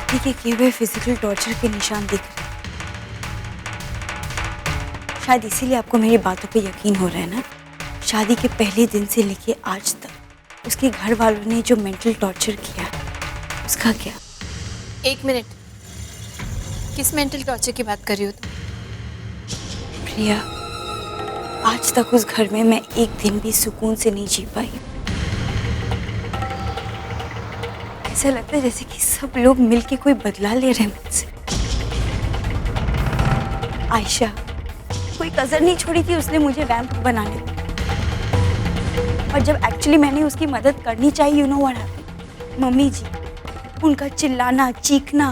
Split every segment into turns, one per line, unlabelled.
आरती के किए हुए फिजिकल टॉर्चर के निशान दिख रहे हैं। शायद इसीलिए आपको मेरी बातों पे यकीन हो रहा है ना। शादी के पहले दिन से लेके आज तक उसके घर वालों ने जो मेंटल टॉर्चर किया उसका क्या?
एक मिनट, किस मेंटल टॉर्चर की बात कर रही हो तुम?
प्रिया, आज तक उस घर में मैं एक दिन भी सुकून से नहीं जी पाई। ऐसा लगता है जैसे कि सब लोग मिलके कोई बदला ले रहे हैं मुझसे। आयशा, कोई कसर नहीं छोड़ी थी उसने मुझे वैम्प बनाने में। और जब एक्चुअली मैंने उसकी मदद करनी चाहिए, you know what happened? Mummy ji, उनका चिल्लाना चीखना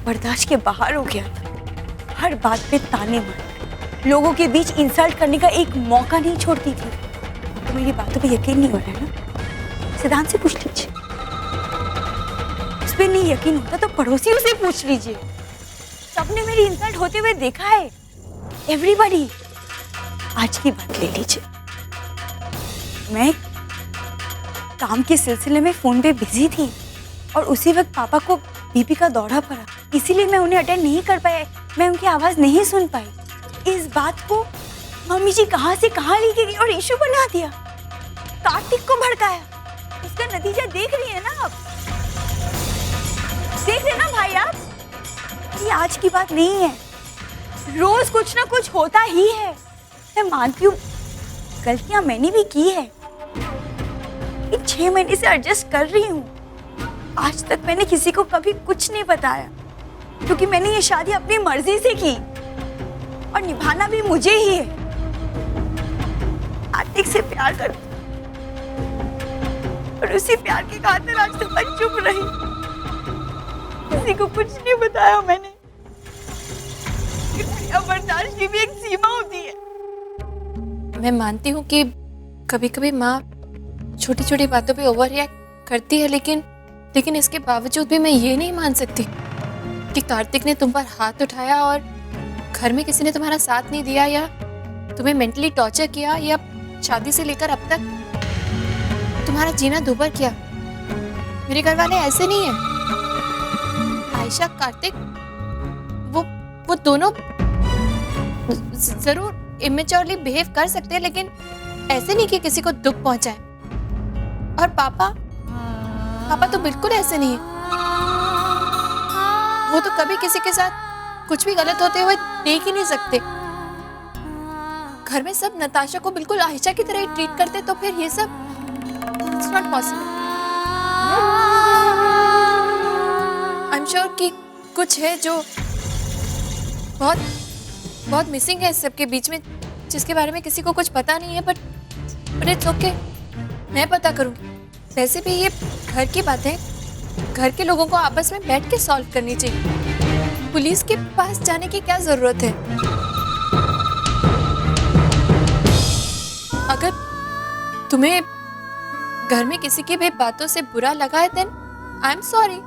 बर्दाश्त के बाहर हो गया था। हर बात पे ताने मारना, लोगों के बीच इंसल्ट करने का एक मौका नहीं छोड़ती थी। तो मेरी बातों पे यकीन नहीं हो रहा है ना? सिद्धांत से पूछ लीजिए। उस पर नहीं यकीन होता तो पड़ोसियों से पूछ लीजिए। सबने मेरी इंसल्ट होते हुए देखा है, एवरीबॉडी। आज की बात ले लीजिए, मैं काम के सिलसिले में फोन पे बिजी थी और उसी वक्त पापा को बीपी का दौरा पड़ा, इसीलिए मैं उन्हें अटेंड नहीं कर पाया। मैं उनकी आवाज नहीं सुन पाई। इस बात को मम्मी जी कहां से कहां लेके गई और इशू बना दिया, कार्तिक को भड़काया। उसका नतीजा देख रही है ना आप, देख रहे ना भाई आप? ये आज की बात नहीं है, रोज कुछ ना कुछ होता ही है। मैं मानती हूँ गलतियां मैंने भी की है। इन 6 महीने से एडजस्ट कर रही हूँ। आज तक मैंने किसी को कभी कुछ नहीं बताया, क्योंकि मैंने ये शादी अपनी मर्जी से की और निभाना भी मुझे ही है। कार्तिक से प्यार करती और उसी प्यार के खातिर आज तक मैं चुप रही, किसी को कुछ नहीं बताया मैंने। बर्दाश्त की भी एक सीमा होती है।
मैं मानती हूँ कि कभी कभी माँ छोटी छोटी बातों पे ओवर रिएक्ट करती है, लेकिन इसके बावजूद भी मैं ये नहीं मान सकती कि कार्तिक ने तुम पर हाथ उठाया और घर में किसी ने तुम्हारा साथ नहीं दिया या तुम्हें मेंटली टॉर्चर किया या शादी से लेकर अब तक तुम्हारा जीना दूभर किया। मेरे घर वाले ऐसे नहीं है। आयशा, कार्तिक, वो दोनों जरूर इमेच्योरली बिहेव कर सकते हैं, लेकिन ऐसे नहीं कि किसी को दुख पहुंचाए। और पापा तो बिल्कुल ऐसे नहीं है। वो तो कभी किसी के साथ कुछ भी गलत होते हुए देख ही नहीं सकते। घर में सब नताशा को बिल्कुल आयशा की तरह ही ट्रीट करते, तो फिर ये सब it's not possible. I am sure कि कुछ है जो बहुत मिसिंग है इस सबके बीच में, जिसके बारे में किसी को कुछ पता नहीं है। बट इट्स ओके, मैं पता करूंगी। वैसे भी ये घर की बात है, घर के लोगों को आपस में बैठ के सॉल्व करनी चाहिए। पुलिस के पास जाने की क्या जरूरत है? अगर तुम्हें घर में किसी की भी बातों से बुरा लगा है, देन आई एम सॉरी।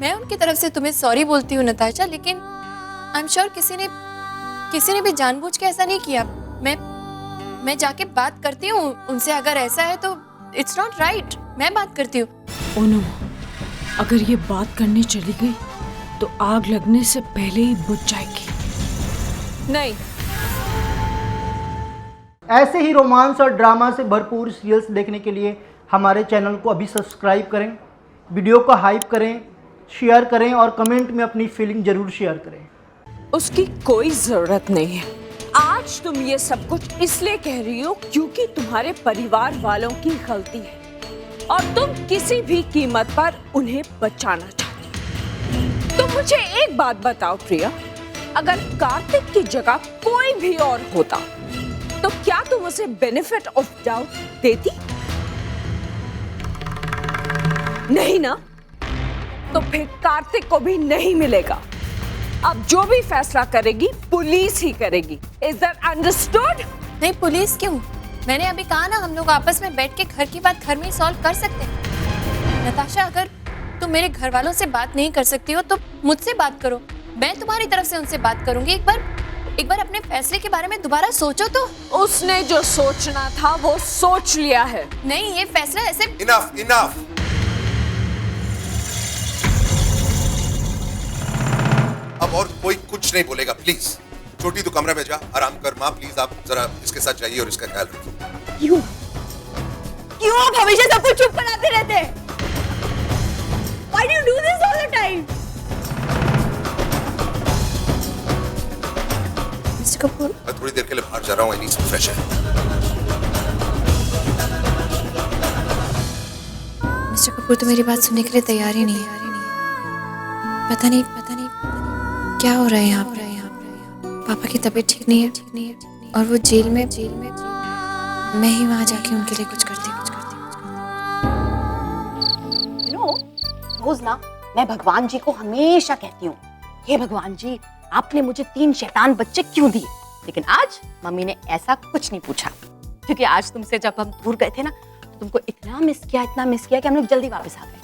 मैं उनकी तरफ से तुम्हें सॉरी बोलती हूँ नताशा, लेकिन आई एम श्योर किसी ने भी जानबूझ के ऐसा नहीं किया। मैं जाके बात करती हूँ उनसे, अगर ऐसा है तो इट्स नॉट राइट। मैं बात करती हूँ।
ओ नो, अगर ये बात करने चली गई तो आग लगने से पहले ही बुझ जाएगी।
नहीं,
ऐसे ही रोमांस और ड्रामा से भरपूर सीरियल्स देखने के लिए हमारे चैनल को अभी सब्सक्राइब करें, वीडियो को हाइप करें, शेयर करें और कमेंट में अपनी फीलिंग जरूर शेयर करें।
उसकी कोई जरूरत नहीं है। आज तुम ये सब कुछ इसलिए कह रही हो क्योंकि तुम्हारे परिवार वालों की गलती है और तुम किसी भी कीमत पर उन्हें बचाना चाहती हो। तो मुझे एक बात बताओ प्रिया, अगर कार्तिक की जगह कोई भी और होता तो क्या तुम उसे बेनिफिट ऑफ डाउट देती? नहीं ना? तो फिर कार्तिक को भी नहीं मिलेगा। अब जो भी फैसला करेगी पुलिस ही करेगी। Is that understood?
नहीं, पुलिस क्यों? मैंने अभी कहा ना, हम लोग आपस में बैठ के घर की बात घर में ही सॉल्व कर सकते हैं। नताशा, अगर तुम मेरे घर वालों से बात नहीं कर सकती हो तो मुझसे बात करो, मैं तुम्हारी तरफ से उनसे बात करूंगी। एक बार अपने फैसले के बारे में दोबारा सोचो तो।
उसने जो सोचना था वो सोच लिया है।
नहीं, ये फैसला ऐसे
इनफ अब और कोई कुछ नहीं बोलेगा प्लीज। छोटी तू कमरे में जा, आराम कर। माँ प्लीज आप जरा इसके साथ जाइए और इसका ख्याल रखिए।
क्यों क्यों आप हमेशा सबको चुप कराते रहते हैं? Why do you do this all the time?
Mister Kapoor,
मैं थोड़ी देर के लिए बाहर जा रहा हूँ। I need some fresh air.
Mister Kapoor तो मेरी बात सुनने के लिए तैयार ही नहीं है। पता नहीं क्या हो रहा है यहाँ पर। पापा की तबीयत ठीक नहीं है और वो जेल में मैं ही वहाँ जाके उनके लिए कुछ करती।
यू नो, रोज ना मैं भगवान जी को हमेशा कहती हूँ, हे भगवान जी, आपने मुझे 3 शैतान बच्चे क्यों दिए? लेकिन आज मम्मी ने ऐसा कुछ नहीं पूछा, क्योंकि आज तुमसे जब हम दूर गए थे ना, तो तुमको इतना मिस किया कि हम लोग जल्दी वापस आ गए।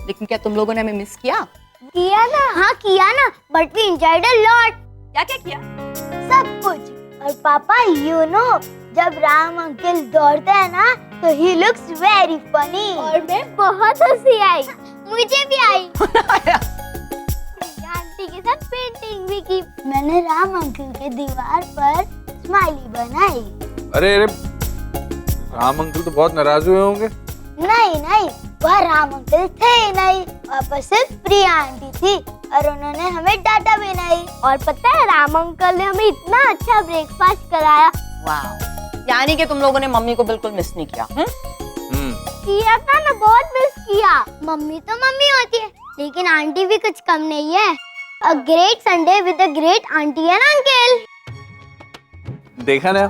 लेकिन क्या तुम लोगों ने हमें मिस किया?
हाँ किया ना, but we enjoyed a lot.
क्या क्या किया?
सब कुछ। और पापा यू नो, जब राम अंकल दौड़ते हैं ना तो ही लुक्स वेरी फनी। और मैं बहुत हंसी आई, मुझे भी आई। आंटी के साथ पेंटिंग भी की। मैंने राम अंकल के दीवार पर स्माइली बनाई।
अरे राम अंकल तो बहुत नाराज हुए होंगे।
नहीं, वह राम अंकल थे ही नहीं, वहाँ पर सिर्फ प्रिया आंटी थी और उन्होंने हमें डांटा भी नहीं। और पता है, राम अंकल ने हमें इतना अच्छा ब्रेकफास्ट कराया।
वाह, यानी कि तुम लोगों ने मम्मी को बिल्कुल मिस नहीं किया।
किया था ना, बहुत मिस किया। मम्मी तो मम्मी होती है, लेकिन आंटी भी कुछ कम नहीं है। A great Sunday with a great aunty and uncle.
देखा ना,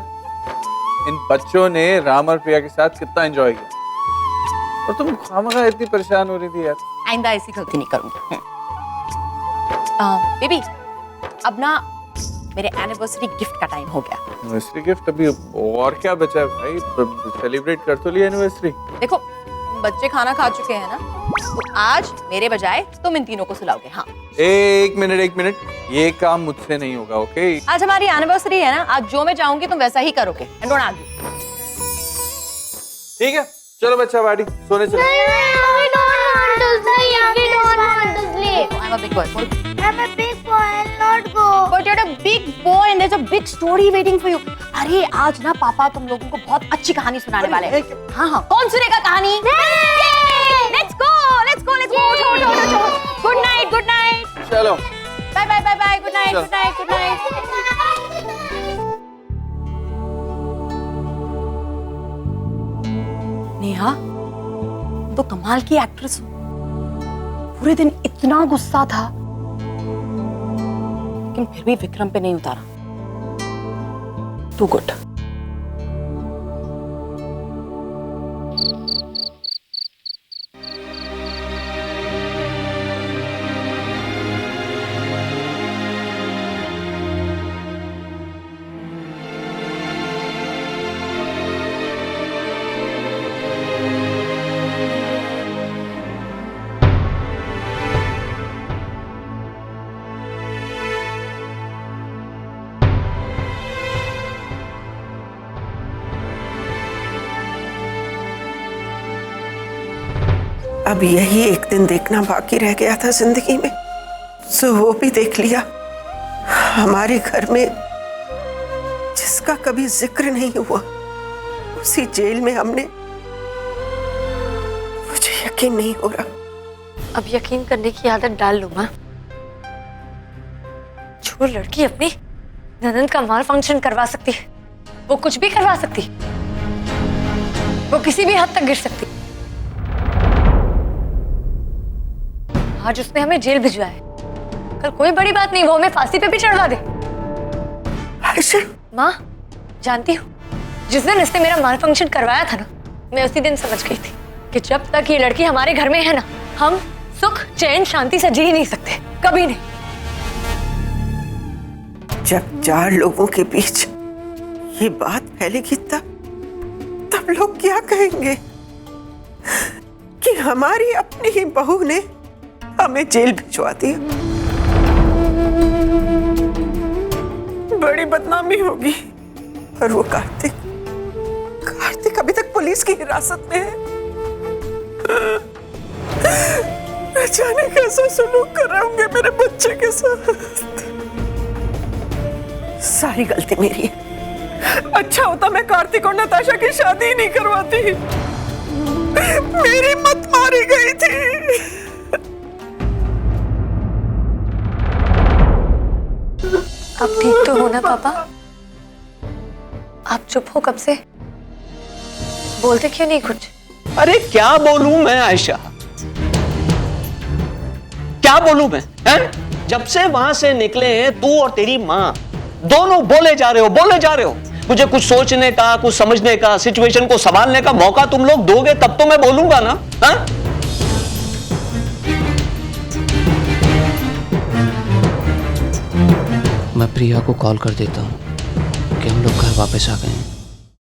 इन बच्चों ने राम और प्रिया के साथ कितना एंजॉय किया, और तुम खामखा इतनी परेशान हो रही थी यार।
आइंदा ऐसी गलती नहीं करूंगी। बेबी, अब ना मेरे एनिवर्सरी गिफ्ट का टाइम हो गया।
एनिवर्सरी गिफ्ट अभी और क्या बचा है भाई? सेलिब्रेट कर तो लिया एनिवर्सरी।
देखो, बच्चे खाना खा चुके हैं ना, तो आज मेरे बजाय तुम इन तीनों को सुलाओगे। हाँ,
एक मिनट, ये काम मुझसे नहीं होगा, ओके?
आज हमारी एनिवर्सरी है ना, आज जो मैं चाहूंगी तुम वैसा ही करोगे। And don't argue.
ठीक है, चलो बच्चा बाड़ी, सोने चलो।
I'm a big boy.
I'm a big boy, I'll not go.
But you're a big boy and there's a big story waiting for you. अरे आज ना पापा तुम लोगों को बहुत अच्छी कहानी सुनाने वाले हैं। हाँ, कौन सुनेगा कहानी? Let's go. Good night.
चलो,
Bye. Good night. नेहा, तो कमाल की एक्ट्रेस हो। पूरे दिन इतना गुस्सा था, लेकिन फिर भी विक्रम पे नहीं उतारा। Too good.
अब यही एक दिन देखना बाकी रह गया था जिंदगी में, सो वो भी देख लिया। हमारे घर में जिसका कभी जिक्र नहीं हुआ, उसी जेल में हमने। मुझे यकीन नहीं हो रहा।
अब यकीन करने की आदत डाल लो माँ। जो लड़की अपनी ननद का माल फंक्शन करवा सकती है, वो कुछ भी करवा सकती है। वो किसी भी हद तक गिर सकती। आज उसने हमें जेल भिजवाया है, कल कोई बड़ी बात नहीं, वो हमें फांसी पे भी चढ़वा दे। माँ, जानती हो, जिस दिन इसने मेरा माल फंक्शन करवाया था ना, मैं उसी दिन समझ गई थी कि जब तक ये लड़की हमारे घर में है ना, हम सुख चैन शांति से जी ही नहीं सकते, कभी नहीं।
जब 4 लोगों के बीच ये बात फैलेगी तब लोग क्या कहेंगे कि हमारी अपनी ही बहू ने हमें जेल भिजवा दिया। बड़ी बदनामी होगी। और वो कार्तिक अभी तक पुलिस की हिरासत में है। जाने कैसा सलूक कर रहे होंगे मेरे बच्चे के साथ। सारी गलती मेरी है। अच्छा होता मैं कार्तिक और नताशा की शादी ही नहीं करवाती। मेरी मत मारी गई थी।
आप ठीक तो हो ना पापा? आप चुप हो कब से? बोलते क्यों नहीं कुछ?
अरे क्या बोलूं मैं आयशा, क्या बोलूं मैं, हैं? जब से वहां से निकले हैं तू और तेरी माँ दोनों बोले जा रहे हो। मुझे कुछ सोचने का, कुछ समझने का, सिचुएशन को संभालने का मौका तुम लोग दोगे तब तो मैं बोलूंगा ना। हाँ?
मैं प्रिया को कॉल कर देता हूँ कि हम लोग घर वापस आ गए हैं।